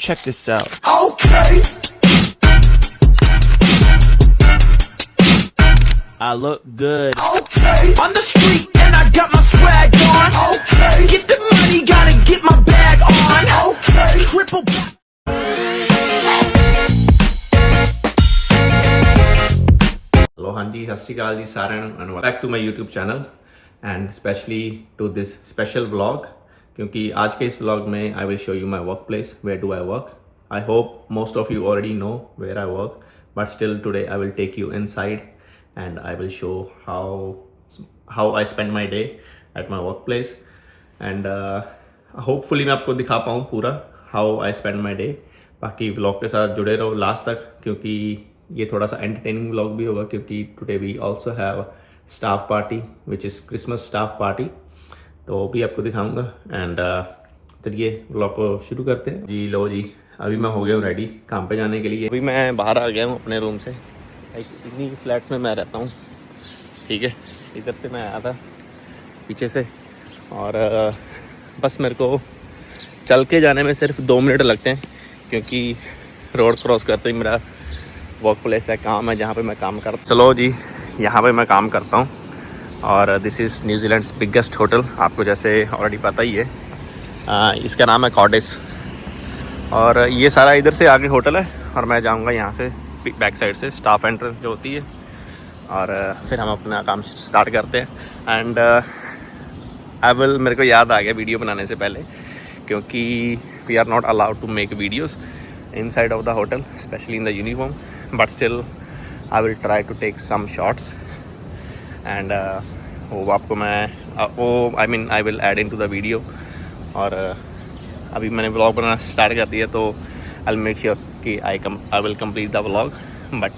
check this out. Okay. I look good. Okay. On the street and I got my swag on. Okay. Get the money, gotta get my bag on. Okay. Triple. Hello हाँ जी, सत श्री अकाल जी साਰਿਆਂ ਨੂੰ and back to my YouTube channel and specially to this special vlog क्योंकि आज के इस व्लॉग में I will show you my work place where do I work. I hope most of you already know where I work but still today I will take you inside and I will show how I spend my day at my work place and hopefully मैं आपको दिखा पाऊँ पूरा how I spend my day. बाकी vlog के साथ जुड़े रहो लास्ट तक क्योंकि ये थोड़ा सा एंटरटेनिंग व्लॉग भी होगा क्योंकि today we also have staff party which is Christmas staff party, तो वो भी आपको दिखाऊंगा. एंड चलिए व्लॉग को शुरू करते हैं. जी लो जी, अभी मैं हो गया हूँ रेडी काम पे जाने के लिए. अभी मैं बाहर आ गया हूँ अपने रूम से. इन्हीं फ्लैट्स में मैं रहता हूँ, ठीक है. इधर से मैं आया था पीछे से और बस मेरे को चल के जाने में सिर्फ 2 मिनट लगते हैं क्योंकि रोड क्रॉस करते ही मेरा वर्क प्लेस है, काम है जहाँ पे मैं काम करता हूँ. चलो जी, यहाँ पे मैं काम करता हूँ और this is New Zealand's biggest hotel. आपको जैसे ऑलरेडी पता ही है, इसका नाम है कॉर्डिस और ये सारा इधर से आगे होटल है और मैं जाऊँगा यहाँ से बैक साइड से स्टाफ एंट्रेंस जो होती है और फिर हम अपना काम स्टार्ट करते हैं. एंड मेरे को याद आ गया वीडियो बनाने से पहले क्योंकि we are not allowed to make videos inside of the hotel, especially in the uniform, but still I will try to take some shots and वो आपको मैं I will add into the video. और अभी मैंने vlog बनाना start कर दिया तो I'll make sure कि I will complete the vlog, but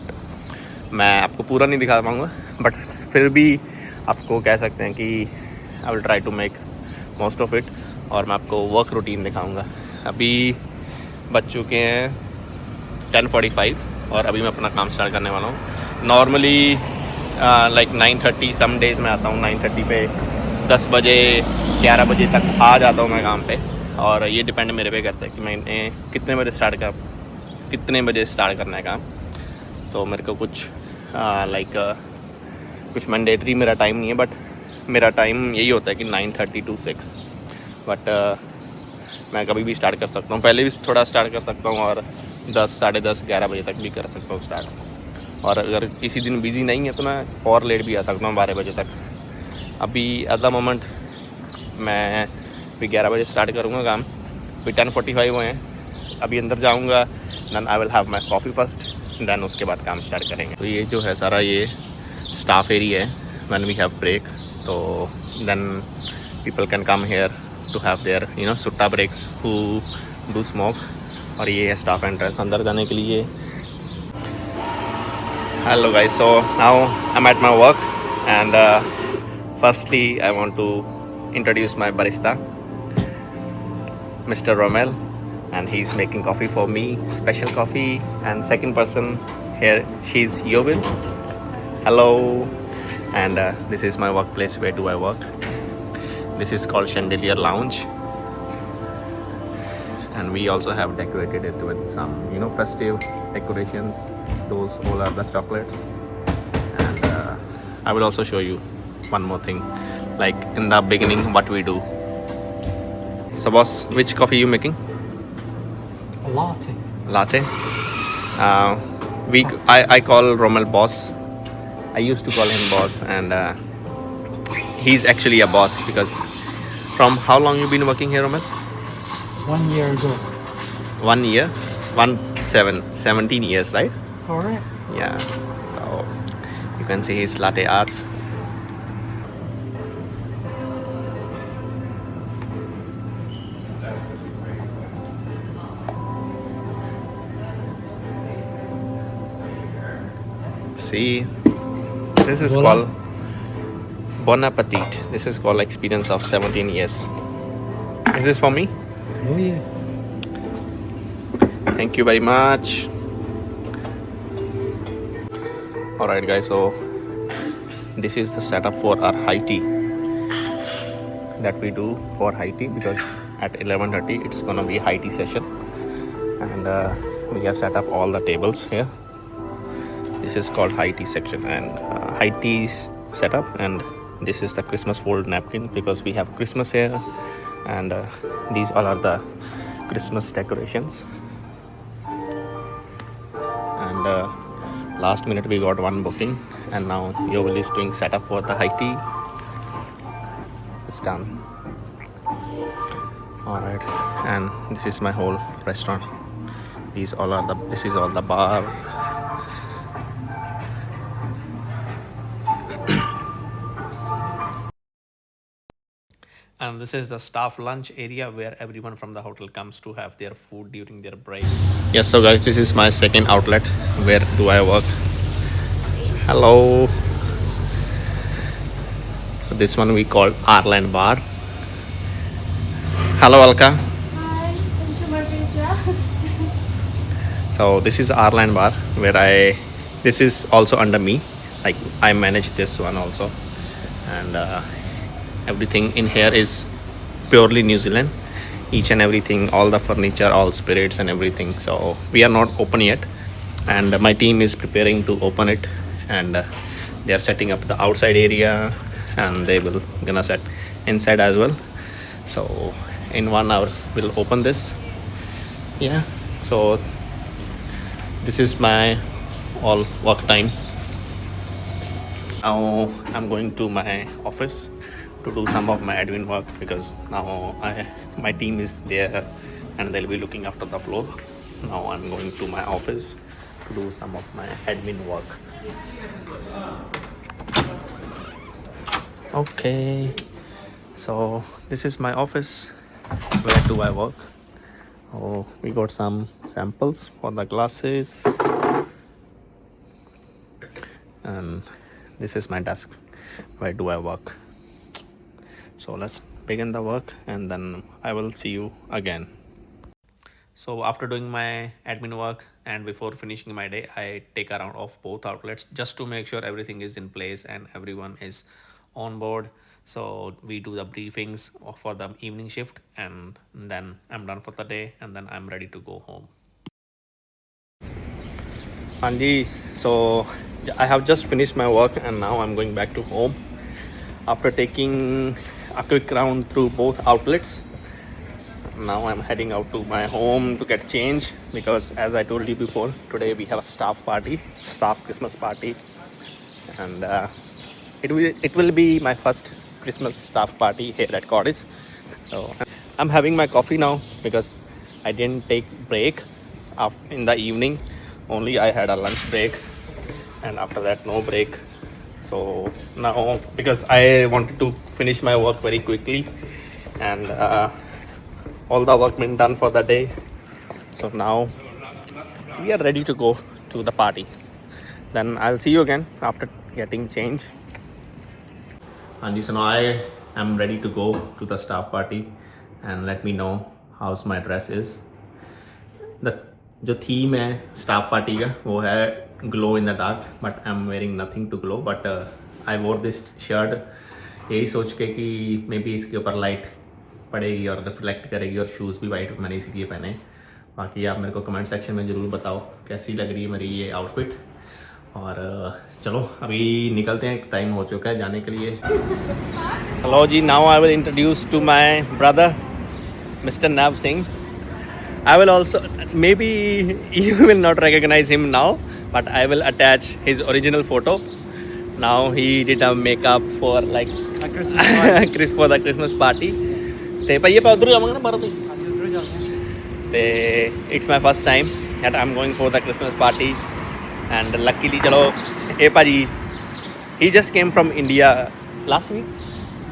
मैं आपको पूरा नहीं दिखा पाऊँगा बट फिर भी आपको कह सकते हैं कि I will try to make most of it और मैं आपको वर्क रूटीन दिखाऊँगा. अभी बज चुके हैं 10:45 और अभी मैं अपना काम स्टार्ट करने वाला हूँ. नॉर्मली लाइक 9:30 सम डेज़ में आता हूँ 9:30 पे, 10 बजे 11 बजे तक आ जाता हूँ मैं काम पे और ये डिपेंड मेरे पे करता है कि मैंने कितने बजे स्टार्ट करना है काम. तो मेरे को कुछ कुछ मैंडेटरी मेरा टाइम नहीं है बट मेरा टाइम यही होता है कि 9:30 to 6 बट मैं कभी भी स्टार्ट कर सकता हूँ. पहले भी थोड़ा स्टार्ट कर सकता हूँ और 10, साढ़े 10, 11 बजे तक भी कर सकता हूँ स्टार्ट. और अगर किसी दिन बिज़ी नहीं है तो मैं और लेट भी आ सकता हूँ 12 बजे तक. अभी एट द मोमेंट मैं अभी 11 बजे स्टार्ट करूँगा काम. अभी 10:45 हुए हैं. अभी अंदर जाऊँगा, then I will have my coffee first, then उसके बाद काम स्टार्ट करेंगे. तो ये जो है सारा ये स्टाफ एरिया है. व्हेन वी हैव ब्रेक तो then people can come here to have their sutta breaks who do smoke. और ये है स्टाफ एंट्रेंस अंदर जाने के लिए. Hello guys, so now I'm at my work and firstly I want to introduce my barista Mr. Romel and he's making coffee for me, special coffee. And second person here, she's Yovin. Hello. And this is my workplace. Where do I work? This is called Chandelier Lounge and we also have decorated it with some festive decorations. Those all are the chocolates and I will also show you one more thing, like in the beginning what we do. So boss, which coffee you making? A latte. Latte. I call Romel boss. I used to call him boss and he's actually a boss because from how long you been working here, Romel? 1 year ago. 1 year? 17 years, right? Correct. Yeah. So you can see his latte arts. See, this is called Bon Appetit. This is called experience of 17 years. Is this for me? Oh yeah. Thank you very much. Alright guys, so this is the setup for our high tea that we do for high tea because at 11:30 it's gonna be high tea session. and we have set up all the tables here. This is called high tea section, and high tea's setup, and this is the Christmas fold napkin because we have Christmas here, and these all are the Christmas decorations. And last minute we got one booking, and now Yovel is doing setup for the high tea. It's done. All right, and this is my whole restaurant. This is all the bar. And this is the staff lunch area where everyone from the hotel comes to have their food during their breaks. Yes, so guys, this is my second outlet. Where do I work? Hello. So this one we call Arland Bar. Hello, Alka. Hi, consumer visa. So this is Arland Bar where this is also under me. Like I manage this one also, and everything in here is purely New Zealand. Each and everything, all the furniture, all spirits and everything. So we are not open yet, and my team is preparing to open it, and they are setting up the outside area, and they will gonna set inside as well. So in 1 hour we'll open this. Yeah, so this is my all work time. Now I'm going to my office to do some of my admin work because now my team is there and they'll be looking after the floor. Now I'm going to my office to do some of my admin work. Okay, so this is my office. Where do I work? Oh, we got some samples for the glasses, and this is my desk. Where do I work? So let's begin the work, and then I will see you again. So after doing my admin work and before finishing my day, I take a round of both outlets just to make sure everything is in place and everyone is on board. So we do the briefings for the evening shift, and then I'm done for the day, and then I'm ready to go home. Anji, so I have just finished my work and now I'm going back to home after taking a quick round through both outlets. Now I'm heading out to my home to get change because, as I told you before, today we have a staff Christmas party, and it will be my first Christmas staff party here at Cottage. So I'm having my coffee now because I didn't take break in the evening. Only I had a lunch break, and after that no break. So now, because I wanted to finish my work very quickly, and all the work been done for the day, so now we are ready to go to the party. Then I'll see you again after getting change. Anji, so now I am ready to go to the staff party, and let me know how's my dress is. जो theme है staff party का वो है glow in the dark, but I am wearing nothing to glow, but I wore this shirt यही सोच के कि may be इसके ऊपर लाइट पड़ेगी और रिफ्लेक्ट करेगी, और शूज़ भी वाइट मैंने इसीलिए पहने। बाकी आप मेरे को कमेंट सेक्शन में ज़रूर बताओ कैसी लग रही है मेरी ये आउटफिट। और चलो अभी निकलते हैं, टाइम हो चुका है जाने के लिए। हेलो जी, now I will introduce to my brother mister Naib Singh. I will also, maybe you will not recognize him now, but I will attach his original photo. Now he did a makeup for like A Christmas party. for the Christmas party. ते भाई ये उधर जावांगे ना बाहर ते it's my first time that I'm going for the Christmas party, and luckily चलो ए भाजी he just came from India last week.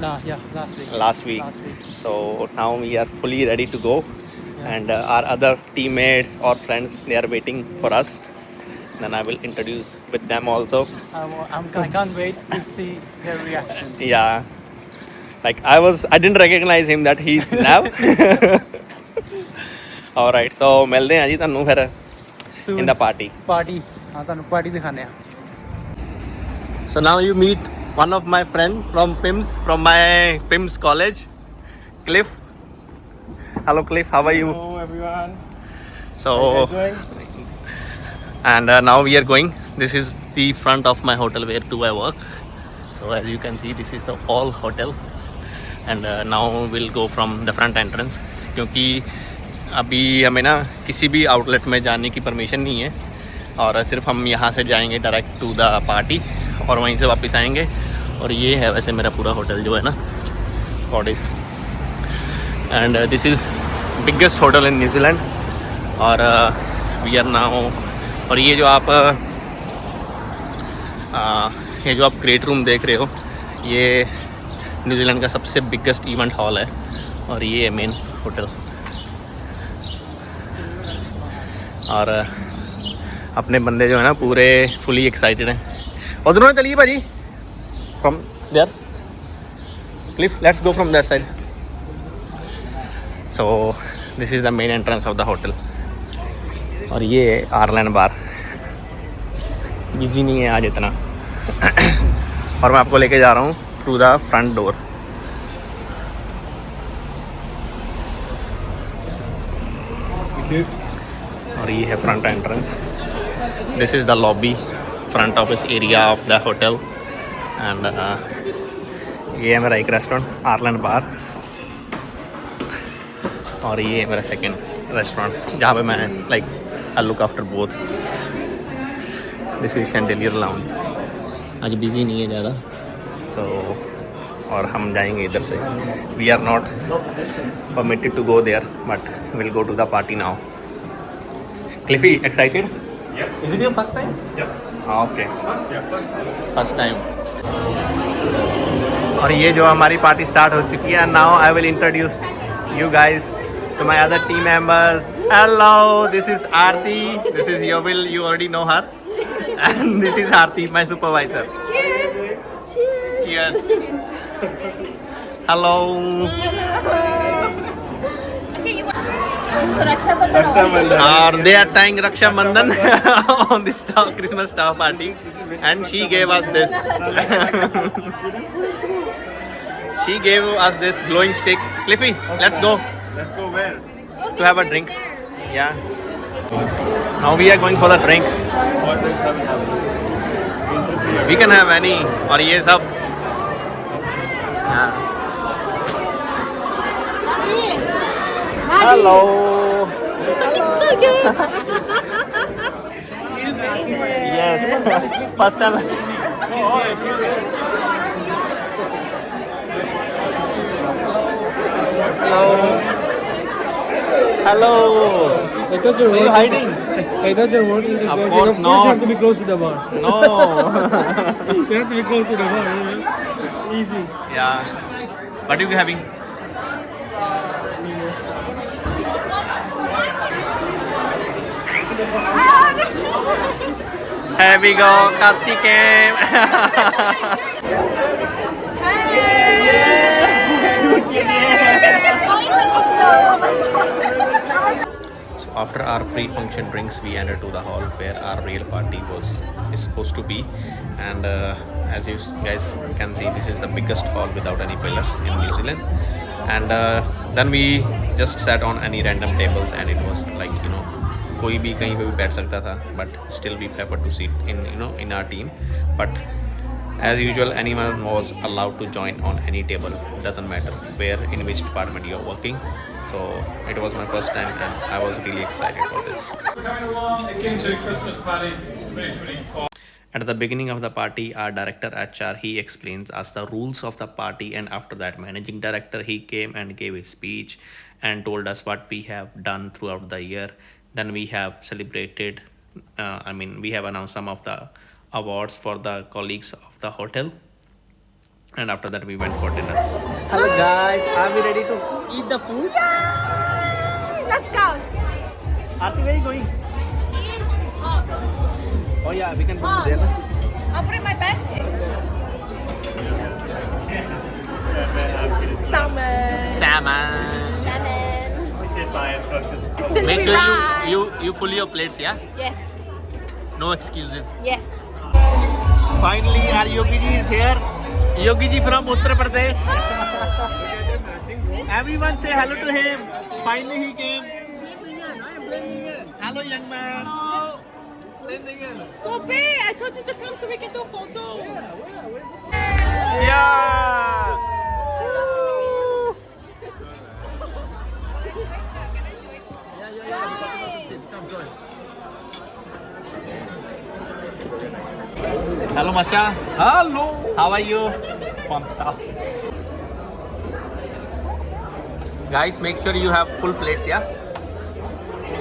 Last week. Last week. So now we are fully ready to go. And our other teammates or friends, they are waiting for us. Then I will introduce with them also. I can't wait to see their reaction. Yeah, like I didn't recognize him that he's Nav. All right, so मिलते हैं जी ਤੁਹਾਨੂੰ ਫਿਰ Soon. in the party. Party. हाँ ਤੁਹਾਨੂੰ party ਦਿਖਾਣੇ ਆ। So now you meet one of my friend from PIMS, from my PIMS college, Cliff. Hello Cliff, how are you? Hello everyone. So, and now we are going. This is the front of my hotel where do I work. So as you can see, this is the all hotel. And now we'll go from the front entrance. क्योंकि अभी हमें ना किसी भी outlet में जाने की permission नहीं है और सिर्फ हम यहाँ से जाएंगे डायरेक्ट टू द पार्टी और वहीं से वापस आएंगे. और ये है वैसे मेरा पूरा होटल जो है ना, cottage. And this is biggest hotel in New Zealand. और वी आर नाउ. और ये जो आप ग्रेट रूम देख रहे हो, ये न्यूजीलैंड का सबसे बिगेस्ट इवेंट हॉल है. और ये है मेन होटल. और अपने बंदे जो है ना पूरे फुली एक्साइटेड हैं. और दोनों चलिए भाजी from there cliff, let's go from that side. So this is the main entrance of the hotel. और ये आर्लैंड बार बिजी नहीं है आज इतना. और मैं आपको लेके जा रहा हूँ थ्रू द फ्रंट डोर. और ये है front entrance. This is the lobby, front office area of the hotel. And ये है मेरा एक रेस्टोरेंट आर्लैंड बार. और ये है मेरा सेकंड रेस्टोरेंट जहाँ पे मैं like I look after both. This is chandelier lounge. आज बिजी नहीं है ज़्यादा. सो और हम जाएंगे इधर से. We are not permitted to go there but will go to the party now. Cliffy, excited? Is it your first time? Yep. Okay. First time. और ये जो हमारी पार्टी स्टार्ट हो चुकी है. Now I will introduce you guys to my other team members. Hello, this is Aarti. This is Yobil. You already know her. And this is Aarti, my supervisor. Cheers! Cheers. Hello. Raksha Bandhan. They are tying Raksha Bandhan on this Christmas Star party, and she gave us this. She gave us this glowing stick. Cliffy, let's go. Let's go where? To have a drink. Yeah. Now we are going for the drink. What drinks are we having? We can have any. और ये सब. हाँ. Hello. Yes. First time. Hello. Hello. I thought you Are you hiding? I thought you were working. Of course you not. have to be close to the bar. No. You have to be close to the bar. Easy. Yeah. What are you having? Here we go. Kasti came. So after our pre-function drinks, we entered to the hall where our real party is supposed to be. And as you guys can see, this is the biggest hall without any pillars in New Zealand. And then we just sat on any random tables, and it was like, you know, कोई भी कहीं पे भी बैठ सकता था. But still we prefer to sit in our team. But as usual, anyone was allowed to join on any table. Doesn't matter where, in which department you're working. So it was my first time, and I was really excited for this. Again to Christmas party 2024. At the beginning of the party, our director HR, he explains us the rules of the party, and after that, managing director, he came and gave a speech and told us what we have done throughout the year. Then we have celebrated, we have announced some of the awards for the colleagues of the hotel. And after that, we went for dinner. Hello guys, are we ready to eat the food? Let's go! Aarti, where are you going? Oh yeah, we can go there. I'll put it in my bag. Salmon. Salmon. Since Make we sure ride. you fill your plates, yeah? Yes. No excuses. Yes. Finally, our Yogi ji is here. Yogi ji from Uttar Pradesh. Everyone say hello to him. Finally, he came. Hello, young man. Kobe, I told you to come so we can do a photo. Hello, Macha. Hello. How are you? Fantastic. Guys, make sure you have full plates, yeah?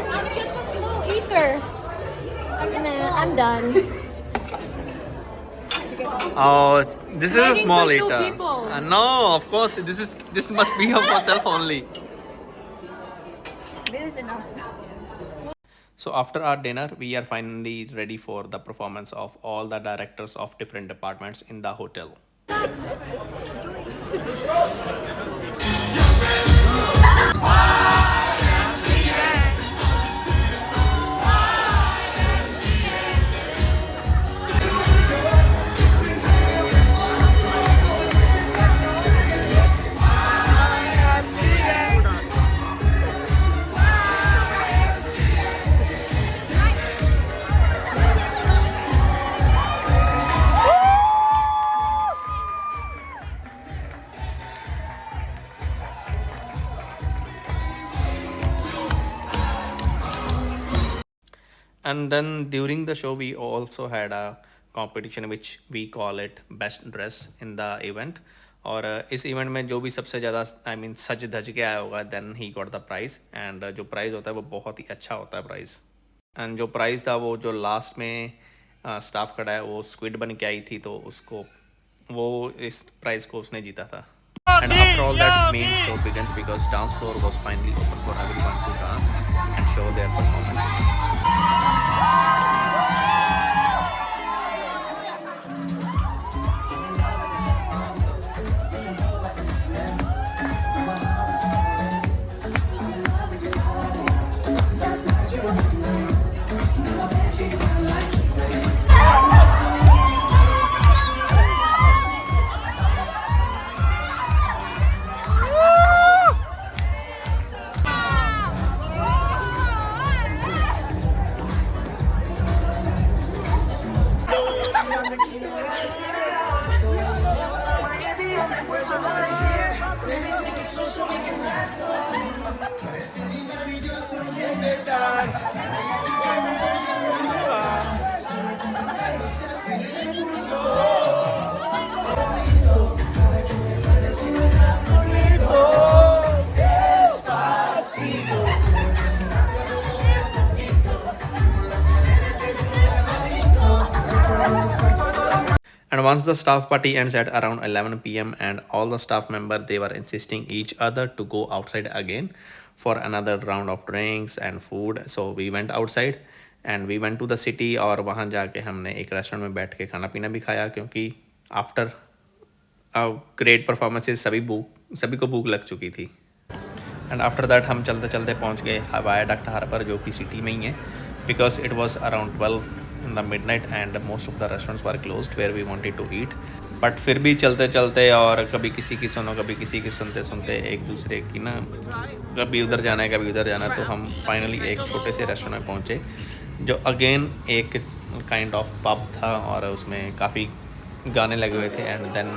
I'm just a small eater. I'm done. Oh, this is a Waiting small for two eater. people. No, of course, this must be for yourself only. This is enough. So after our dinner, we are finally ready for the performance of all the directors of different departments in the hotel. And then during the show, we also had a competition which we call it best dress in the event. और इस event में जो भी सबसे ज़्यादा सज धज के आया होगा then he got the prize. And जो प्राइज़ होता है वो बहुत ही अच्छा होता है प्राइज़. एंड जो प्राइज़ था वो जो लास्ट में स्टाफ खड़ा है वो स्क्विड बन के आई थी तो उसको वो इस प्राइज़ को उसने जीता था. And after all that main show begins because dance floor was finally open for everyone to dance and show their performances. And once the staff party ends at around 11 p.m. and all the staff members, they were insisting each other to go outside again for another round of drinks and food. So we went outside and we went to the city और वहाँ जाके हमने एक restaurant में बैठ के खाना पीना भी खाया क्योंकि आफ्टर ग्रेट परफॉर्मेंसेस सभी को भूख लग चुकी थी. एंड आफ्टर दैट हम चलते चलते पहुँच गए हवाई अड्डा हार्बर जो कि सिटी में ही है because it was around 12 in the midnight and most of the restaurants were closed where we wanted to eat. But फिर भी चलते चलते और कभी किसी की सुनो कभी किसी की सुनते सुनते एक दूसरे की ना कभी उधर जाना है कभी उधर जाना है तो हम फाइनली एक छोटे से रेस्टोरेंट में पहुँचे जो अगेन एक काइंड ऑफ पब था और उसमें काफ़ी गाने लगे हुए थे. And then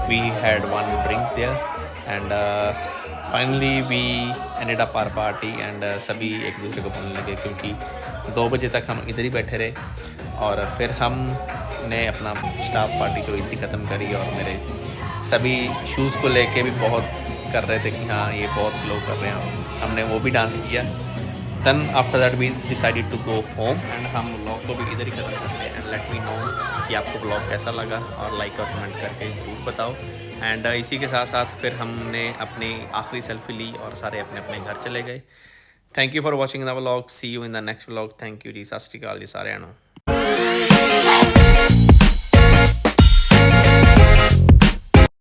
we had one drink there and finally we ended up our party and सभी एक दूसरे को बोलने लगे क्योंकि 2 बजे तक हम इधर ही बैठे रहे और फिर हमने अपना स्टाफ पार्टी जो इतनी ख़त्म करी और मेरे सभी शूज़ को लेके भी बहुत कर रहे थे कि हाँ ये बहुत ग्लो कर रहे हैं. हमने वो भी डांस किया. Then after that we decided to go home and हम व्लॉग को भी इधर ही ख़त्म करते हैं. एंड लेट मी नो कि आपको व्लॉग कैसा लगा और लाइक और कमेंट करके ज़रूर बताओ. एंड इसी के साथ साथ फिर हमने अपनी आखिरी सेल्फी ली और सारे अपने अपने घर चले गए. Thank you for watching the vlog. See you in the next vlog. Thank you जी. सत श्री अकाल जी साਰਿਆਂ ਨੂੰ.